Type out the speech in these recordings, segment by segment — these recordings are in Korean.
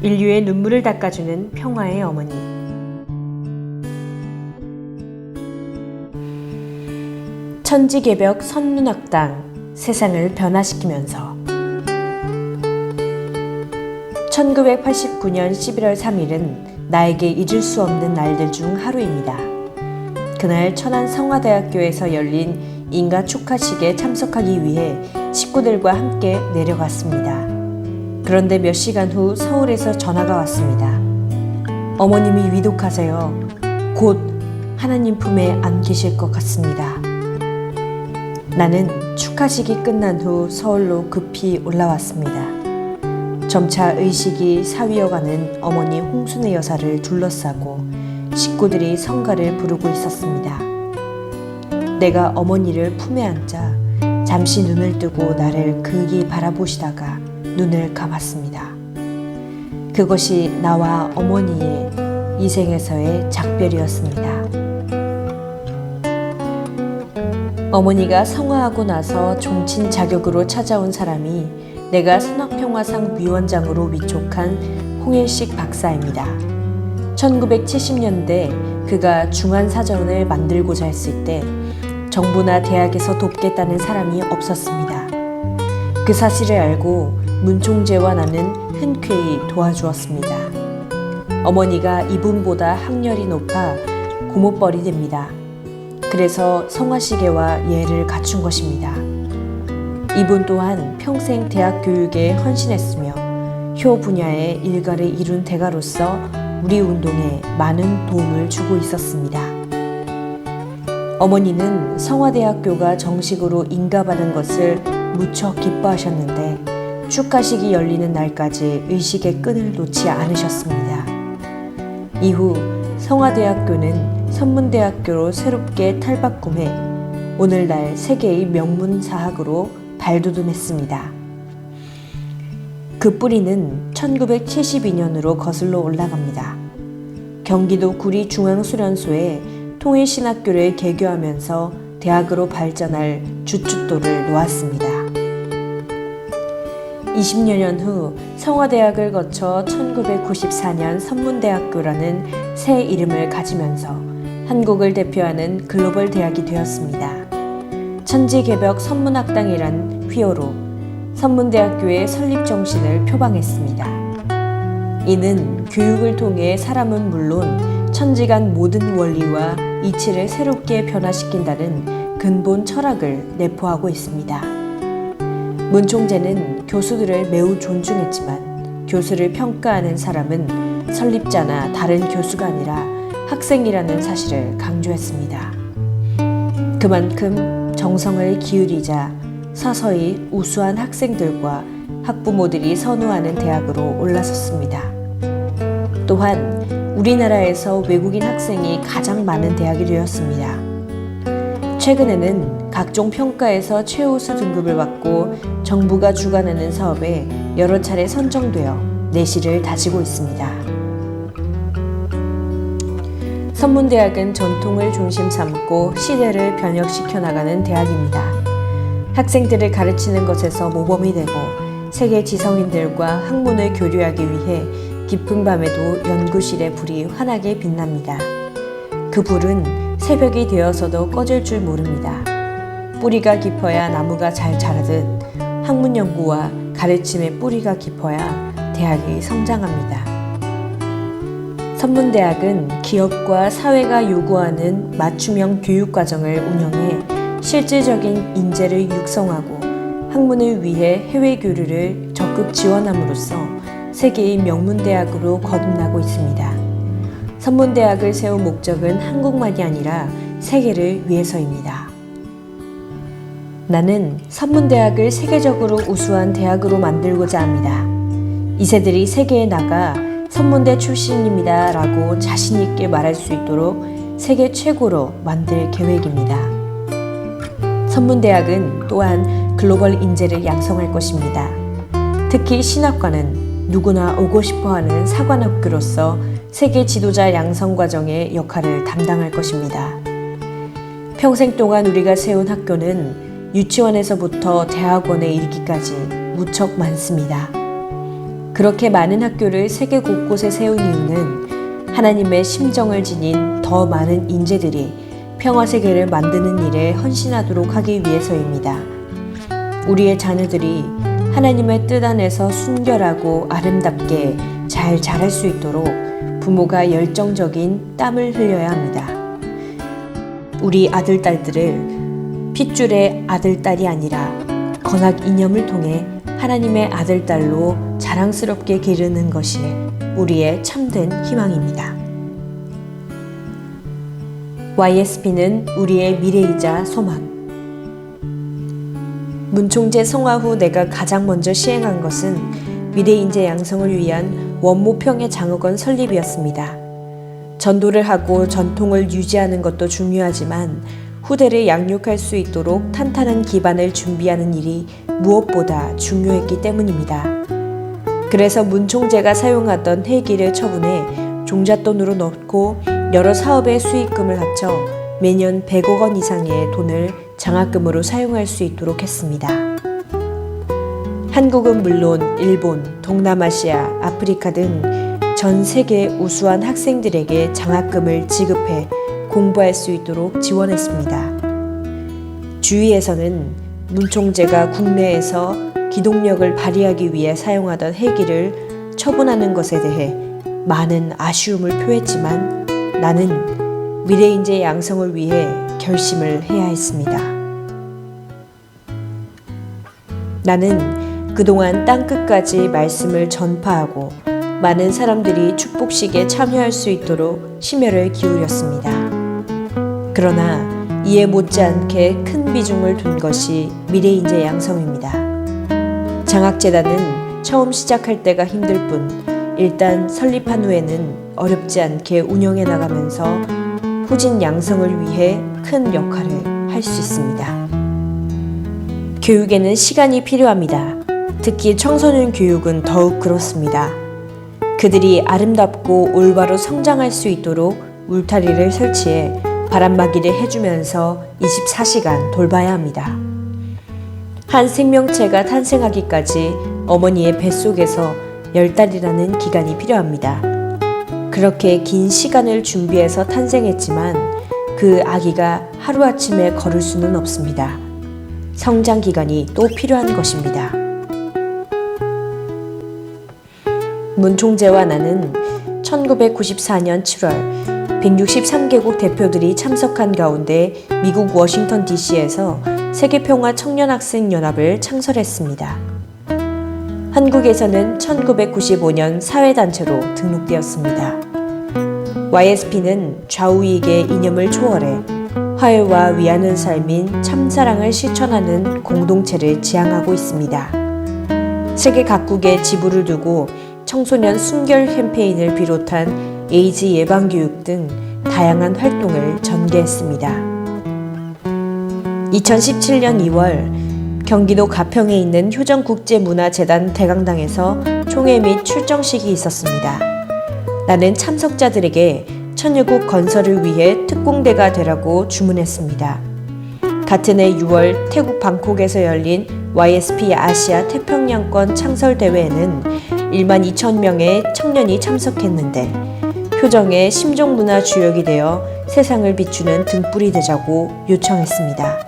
인류의 눈물을 닦아주는 평화의 어머니. 천지개벽 선문학당, 세상을 변화시키면서 1989년 11월 3일은 나에게 잊을 수 없는 날들 중 하루입니다. 그날 천안 성화대학교에서 열린 인가 축하식에 참석하기 위해 식구들과 함께 내려갔습니다. 그런데 몇 시간 후 서울에서 전화가 왔습니다. 어머님이 위독하세요. 곧 하나님 품에 안 계실 것 같습니다. 나는 축하식이 끝난 후 서울로 급히 올라왔습니다. 점차 의식이 사위어가는 어머니 홍순애 여사를 둘러싸고 식구들이 성가를 부르고 있었습니다. 내가 어머니를 품에 앉아 잠시 눈을 뜨고 나를 극이 바라보시다가 눈을 감았습니다. 그것이 나와 어머니의 이 생에서의 작별이었습니다. 어머니가 성화하고 나서 종친 자격으로 찾아온 사람이 내가 선학평화상 위원장으로 위촉한 홍일식 박사입니다. 1970년대 그가 중한사전을 만들고자 했을 때 정부나 대학에서 돕겠다는 사람이 없었습니다. 그 사실을 알고 문총재와 나는 흔쾌히 도와주었습니다. 어머니가 이분보다 학렬이 높아 고모뻘이 됩니다. 그래서 성화시계와 예를 갖춘 것입니다. 이분 또한 평생 대학 교육에 헌신했으며 효 분야의 일가를 이룬 대가로서 우리 운동에 많은 도움을 주고 있었습니다. 어머니는 성화대학교가 정식으로 인가받은 것을 무척 기뻐하셨는데 축하식이 열리는 날까지 의식의 끈을 놓지 않으셨습니다. 이후 성화대학교는 선문대학교로 새롭게 탈바꿈해 오늘날 세계의 명문사학으로 발돋움했습니다. 그 뿌리는 1972년으로 거슬러 올라갑니다. 경기도 구리 중앙수련소에 통일신학교를 개교하면서 대학으로 발전할 주춧돌을 놓았습니다. 20여 년 후 성화대학을 거쳐 1994년 선문대학교라는 새 이름을 가지면서 한국을 대표하는 글로벌 대학이 되었습니다. 천지개벽 선문학당이란 휘어로 선문대학교의 설립 정신을 표방했습니다. 이는 교육을 통해 사람은 물론 천지간 모든 원리와 이치를 새롭게 변화시킨다는 근본 철학을 내포하고 있습니다. 문총재는 교수들을 매우 존중했지만 교수를 평가하는 사람은 설립자나 다른 교수가 아니라 학생이라는 사실을 강조했습니다. 그만큼 정성을 기울이자 서서히 우수한 학생들과 학부모들이 선호하는 대학으로 올라섰습니다. 또한 우리나라에서 외국인 학생이 가장 많은 대학이 되었습니다. 최근에는 각종 평가에서 최우수 등급을 받고 정부가 주관하는 사업에 여러 차례 선정되어 내실을 다지고 있습니다. 선문대학은 전통을 중심 삼고 시대를 변혁시켜 나가는 대학입니다. 학생들을 가르치는 것에서 모범이 되고 세계 지성인들과 학문을 교류하기 위해 깊은 밤에도 연구실의 불이 환하게 빛납니다. 그 불은 새벽이 되어서도 꺼질 줄 모릅니다. 뿌리가 깊어야 나무가 잘 자라듯 학문 연구와 가르침의 뿌리가 깊어야 대학이 성장합니다. 선문대학은 기업과 사회가 요구하는 맞춤형 교육과정을 운영해 실질적인 인재를 육성하고 학문을 위해 해외 교류를 적극 지원함으로써 세계의 명문대학으로 거듭나고 있습니다. 선문대학을 세운 목적은 한국만이 아니라 세계를 위해서입니다. 나는 선문대학을 세계적으로 우수한 대학으로 만들고자 합니다. 2세들이 세계에 나가 선문대 출신입니다 라고 자신있게 말할 수 있도록 세계 최고로 만들 계획입니다. 선문대학은 또한 글로벌 인재를 양성할 것입니다. 특히 신학과는 누구나 오고 싶어하는 사관학교로서 세계 지도자 양성 과정의 역할을 담당할 것입니다. 평생 동안 우리가 세운 학교는 유치원에서부터 대학원에 이르기까지 무척 많습니다. 그렇게 많은 학교를 세계 곳곳에 세운 이유는 하나님의 심정을 지닌 더 많은 인재들이 평화세계를 만드는 일에 헌신하도록 하기 위해서입니다. 우리의 자녀들이 하나님의 뜻 안에서 순결하고 아름답게 잘 자랄 수 있도록 부모가 열정적인 땀을 흘려야 합니다. 우리 아들, 딸들을 핏줄의 아들, 딸이 아니라 건학 이념을 통해 하나님의 아들, 딸로 자랑스럽게 기르는 것이 우리의 참된 희망입니다. YSP는 우리의 미래이자 소망. 문총재 성화 후 내가 가장 먼저 시행한 것은 미래 인재 양성을 위한 원모평의 장학원 설립이었습니다. 전도를 하고 전통을 유지하는 것도 중요하지만 후대를 양육할 수 있도록 탄탄한 기반을 준비하는 일이 무엇보다 중요했기 때문입니다. 그래서 문총재가 사용하던 회기를 처분해 종잣돈으로 넣고 여러 사업의 수익금을 합쳐 매년 100억 원 이상의 돈을 장학금으로 사용할 수 있도록 했습니다. 한국은 물론 일본, 동남아시아, 아프리카 등 전 세계 우수한 학생들에게 장학금을 지급해 공부할 수 있도록 지원했습니다. 주위에서는 문총재가 국내에서 기동력을 발휘하기 위해 사용하던 헬기를 처분하는 것에 대해 많은 아쉬움을 표했지만 나는 미래인재 양성을 위해 결심을 해야 했습니다. 나는 그동안 땅끝까지 말씀을 전파하고 많은 사람들이 축복식에 참여할 수 있도록 심혈을 기울였습니다. 그러나 이에 못지않게 큰 비중을 둔 것이 미래인재 양성입니다. 장학재단은 처음 시작할 때가 힘들 뿐 일단 설립한 후에는 어렵지 않게 운영해 나가면서 후진 양성을 위해 큰 역할을 할 수 있습니다. 교육에는 시간이 필요합니다. 특히 청소년 교육은 더욱 그렇습니다. 그들이 아름답고 올바로 성장할 수 있도록 울타리를 설치해 바람막이를 해주면서 24시간 돌봐야 합니다. 한 생명체가 탄생하기까지 어머니의 뱃속에서 10달이라는 기간이 필요합니다. 그렇게 긴 시간을 준비해서 탄생했지만 그 아기가 하루아침에 걸을 수는 없습니다. 성장 기간이 또 필요한 것입니다. 문총재와 나는 1994년 7월 163개국 대표들이 참석한 가운데 미국 워싱턴 DC에서 세계평화 청년학생연합을 창설했습니다. 한국에서는 1995년 사회단체로 등록되었습니다. YSP는 좌우익의 이념을 초월해 화해와 위하는 삶인 참사랑을 실천하는 공동체를 지향하고 있습니다. 세계 각국에 지부를 두고 청소년 순결 캠페인을 비롯한 에이즈 예방교육 등 다양한 활동을 전개했습니다. 2017년 2월 경기도 가평에 있는 효정국제문화재단 대강당에서 총회 및 출정식이 있었습니다. 나는 참석자들에게 천유국 건설을 위해 특공대가 되라고 주문했습니다. 같은 해 6월 태국 방콕에서 열린 YSP 아시아 태평양권 창설대회에는 1만 2천 명의 청년이 참석했는데 효정의 심종문화 주역이 되어 세상을 비추는 등불이 되자고 요청했습니다.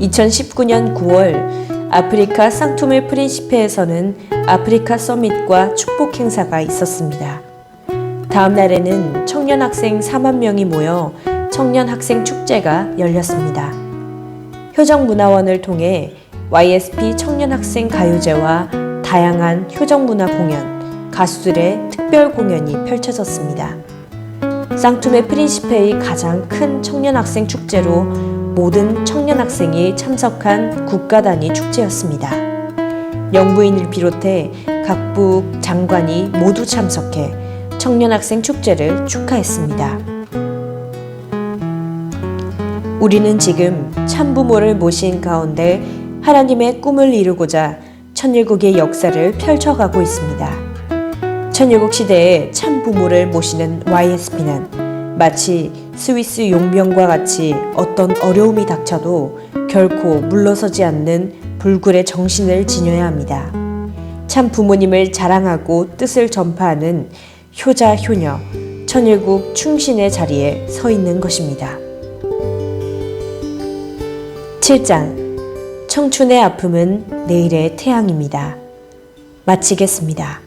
2019년 9월 아프리카 상투메 프린시페에서는 아프리카 서밋과 축복 행사가 있었습니다. 다음 날에는 청년 학생 4만 명이 모여 청년 학생 축제가 열렸습니다. 효정문화원을 통해 YSP 청년 학생 가요제와 다양한 효정문화 공연, 가수들의 특별 공연이 펼쳐졌습니다. 상투메 프린시페의 가장 큰 청년 학생 축제로 모든 청년 학생이 참석한 국가 단위 축제였습니다. 영부인을 비롯해 각국 장관이 모두 참석해 청년 학생 축제를 축하했습니다. 우리는 지금 참부모를 모신 가운데 하나님의 꿈을 이루고자 천일국의 역사를 펼쳐가고 있습니다. 천일국 시대에 참부모를 모시는 YSP는 마치 스위스 용병과 같이 어떤 어려움이 닥쳐도 결코 물러서지 않는 불굴의 정신을 지녀야 합니다. 참 부모님을 자랑하고 뜻을 전파하는 효자, 효녀, 천일국 충신의 자리에 서 있는 것입니다. 7장 청춘의 아픔은 내일의 태양입니다. 마치겠습니다.